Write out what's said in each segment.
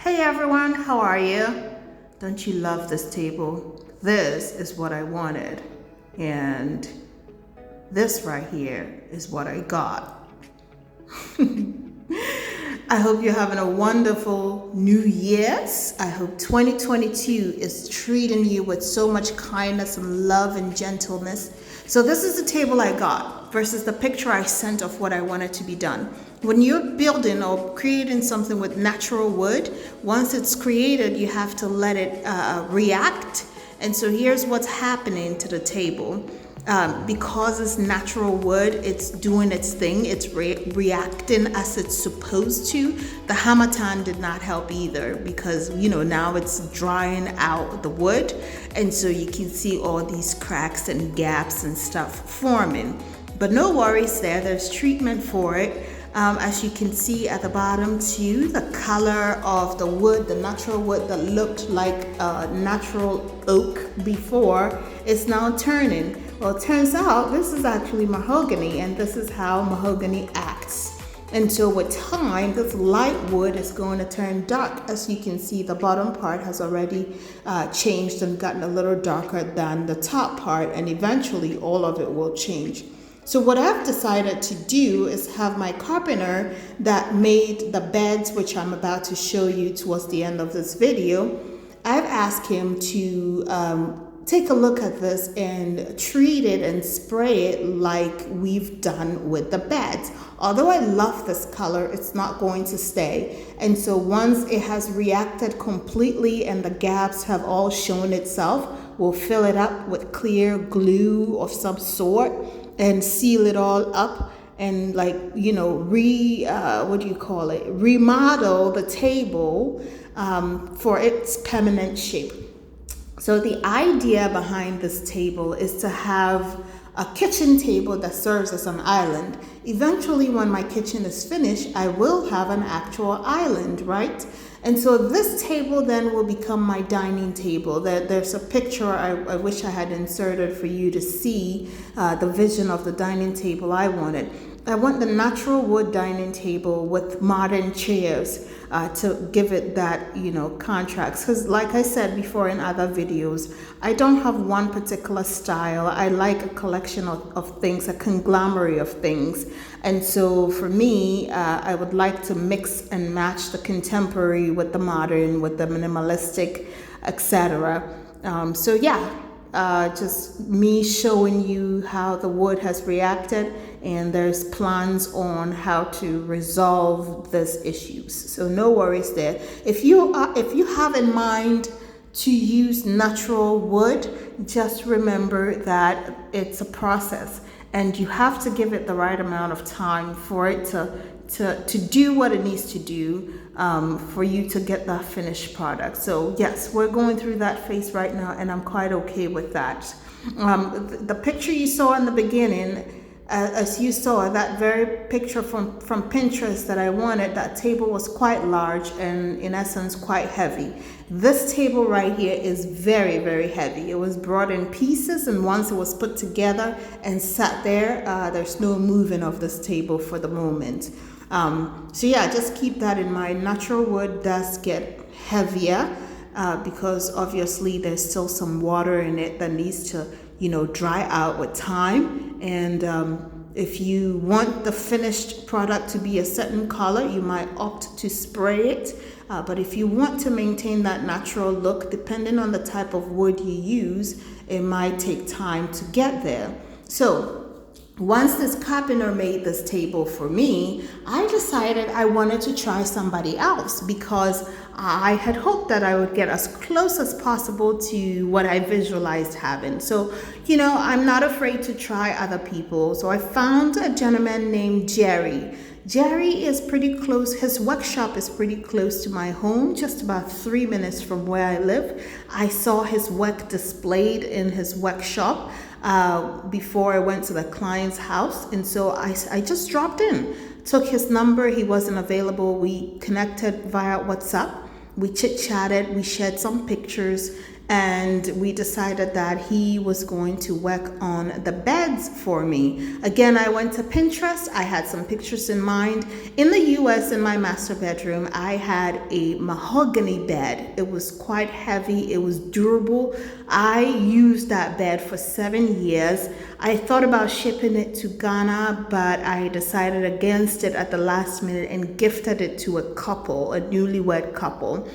Hey everyone, how are you? Don't you love this table? This is what I wanted. And this right here is what I got. I hope you're having a wonderful New Year's. I hope 2022 is treating you with so much kindness and love and gentleness. So this is the table I got versus the picture I sent of what I wanted to be done. When you're building or creating something with natural wood, once it's created, you have to let it react. And so here's what's happening to the table. Because it's natural wood, it's doing its thing, it's reacting as it's supposed to. The harmattan did not help either because, now it's drying out the wood. And so you can see all these cracks and gaps and stuff forming. But no worries there's treatment for it. As you can see at the bottom too, the color of the wood, the natural wood that looked like natural oak before is now turning. Well, it turns out this is actually mahogany, and this is how mahogany acts. And so with time, this light wood is going to turn dark. As you can see, the bottom part has already changed and gotten a little darker than the top part, and eventually all of it will change. So what I've decided to do is have my carpenter that made the beds, which I'm about to show you towards the end of this video, I've asked him to take a look at this and treat it and spray it like we've done with the beds. Although I love this color, it's not going to stay. And so once it has reacted completely and the gaps have all shown itself, we'll fill it up with clear glue of some sort and seal it all up and remodel the table for its permanent shape. So the idea behind this table is to have a kitchen table that serves as an island. Eventually, when my kitchen is finished, I will have an actual island, right? And so this table then will become my dining table. There's a picture I wish I had inserted for you to see the vision of the dining table I wanted. I want the natural wood dining table with modern chairs to give it that, contrast. Because like I said before in other videos, I don't have one particular style. I like a collection of things, a conglomerate of things. And so for me, I would like to mix and match the contemporary with the modern, with the minimalistic, etc. Just me showing you how the wood has reacted, and there's plans on how to resolve these issues. So no worries there. If you have in mind to use natural wood, just remember that it's a process, and you have to give it the right amount of time for it to do what it needs to do for you to get that finished product. So yes, we're going through that phase right now, and I'm quite okay with that. The picture you saw in the beginning, as you saw, that very picture from Pinterest that I wanted, that table was quite large and in essence quite heavy. This table right here is very, very heavy. It was brought in pieces, and once it was put together and sat there, there's no moving of this table for the moment. Just keep that in mind. Natural wood does get heavier because obviously there's still some water in it that needs to, dry out with time. And if you want the finished product to be a certain color, you might opt to spray it. But if you want to maintain that natural look, depending on the type of wood you use, it might take time to get there. So once this carpenter made this table for me, I decided I wanted to try somebody else because I had hoped that I would get as close as possible to what I visualized having. So, I'm not afraid to try other people. So I found a gentleman named Jerry. Jerry is pretty close. His workshop is pretty close to my home, just about 3 minutes from where I live. I saw his work displayed in his workshop before I went to the client's house. And so I just dropped in, took his number. He wasn't available. We connected via WhatsApp. We chit-chatted. We shared some pictures. and we decided that he was going to work on the beds for me. Again, I went to Pinterest. I had some pictures in mind. In the US, in my master bedroom, I had a mahogany bed. It was quite heavy. It was durable. I used that bed for 7 years. I thought about shipping it to Ghana, but I decided against it at the last minute and gifted it to a couple, a newlywed couple.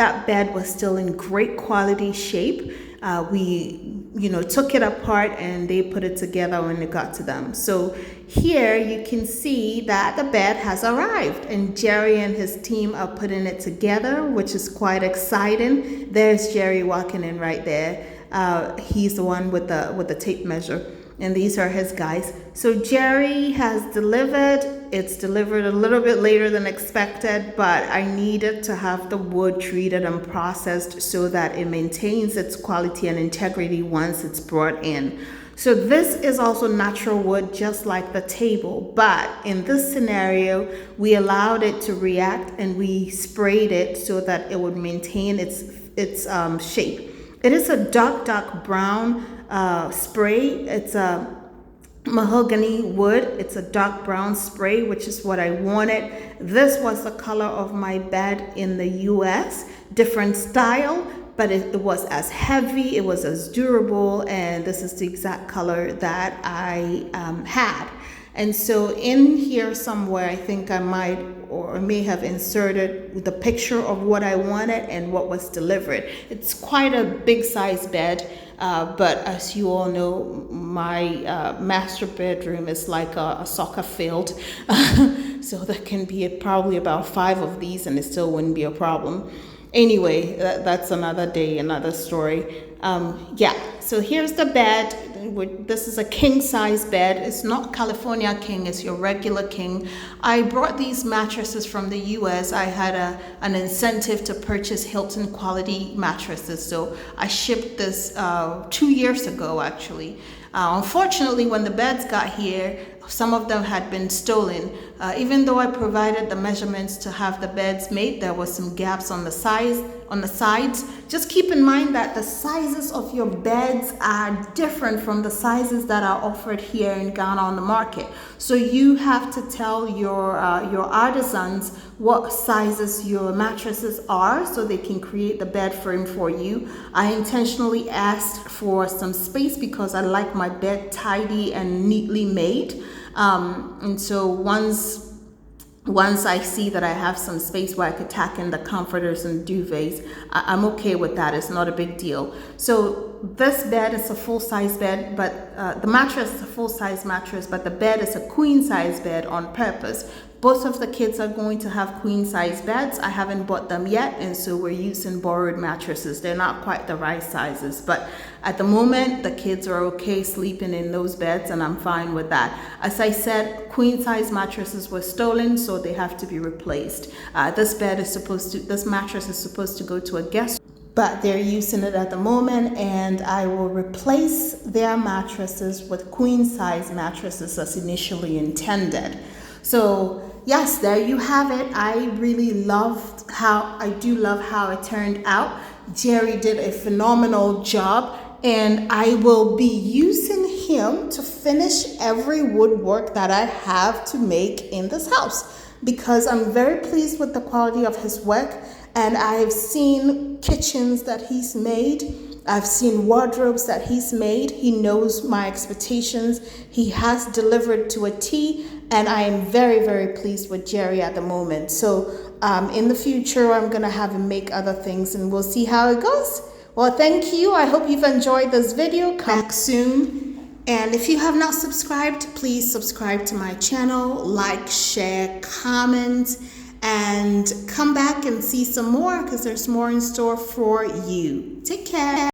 That bed was still in great quality shape. We took it apart and they put it together when it got to them. So here you can see that the bed has arrived and Jerry and his team are putting it together, which is quite exciting. There's Jerry walking in right there. He's the one with the tape measure. And these are his guys. So Jerry has delivered. It's delivered a little bit later than expected, but I needed to have the wood treated and processed so that it maintains its quality and integrity once it's brought in. So this is also natural wood, just like the table, but in this scenario, we allowed it to react and we sprayed it so that it would maintain its shape. It is a dark brown spray. It's a mahogany wood. It's a dark brown spray, which is what I wanted. This was the color of my bed in the US, different style, but it was as heavy, it was as durable, and this is the exact color that I had. And so in here somewhere, I think I might or may have inserted the picture of what I wanted and what was delivered. It's quite a big size bed, but as you all know, my master bedroom is like a soccer field. So there can be probably about 5 of these and it still wouldn't be a problem. Anyway, that's another day, another story. So here's the bed. This is a king size bed. It's not California king, it's your regular king. I brought these mattresses from the US. I had an incentive to purchase Hilton quality mattresses, so I shipped this 2 years ago actually. Unfortunately, when the beds got here, some of them had been stolen. Even though I provided the measurements to have the beds made, there was some gaps on the sides. Just keep in mind that the sizes of your beds are different from the sizes that are offered here in Ghana on the market. So you have to tell your artisans what sizes your mattresses are so they can create the bed frame for you. I intentionally asked for some space because I like my bed tidy and neatly made. And so once I see that I have some space where I could tack in the comforters and duvets, I'm okay with that. It's not a big deal. So this bed is a full-size bed, but the mattress is a full-size mattress, but the bed is a queen-size bed on purpose. Both of the kids are going to have queen-size beds. I haven't bought them yet, and so we're using borrowed mattresses. They're not quite the right sizes, but at the moment, the kids are okay sleeping in those beds, and I'm fine with that. As I said, queen-size mattresses were stolen, so they have to be replaced. This mattress is supposed to go to a guest, but they're using it at the moment, and I will replace their mattresses with queen-size mattresses as initially intended. So yes, there you have it. I really love how it turned out. Jerry did a phenomenal job, and I will be using him to finish every woodwork that I have to make in this house because I'm very pleased with the quality of his work, and I've seen kitchens that he's made. I've seen wardrobes that he's made. He knows my expectations. He has delivered to a T, and I am very, very pleased with Jerry at the moment. So in the future, I'm going to have him make other things, and we'll see how it goes. Well, thank you. I hope you've enjoyed this video. Come back soon. And if you have not subscribed, please subscribe to my channel, like, share, comment, and come back and see some more because there's more in store for you. Take care.